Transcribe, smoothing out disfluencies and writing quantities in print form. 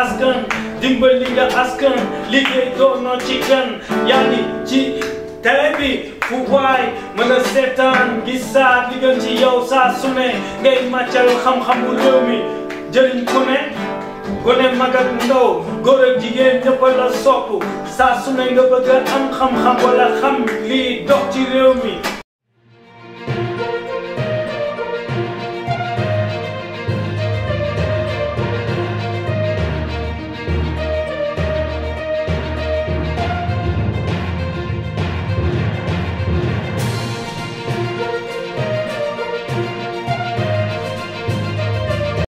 askan dimbali nga askan liggéey doonoo ci kan yaa ngi ci télé bi fu waay mën a seetaan gisaat li gën ci yow saa su ne ngay màccal xam-xam bu réew mi jëriñ ku ne gone mag ak ndaw góor ak jigéen ñëpp la sopp saa su ne nga bëgg a am xam-xam wala xam lii dox ci réew mi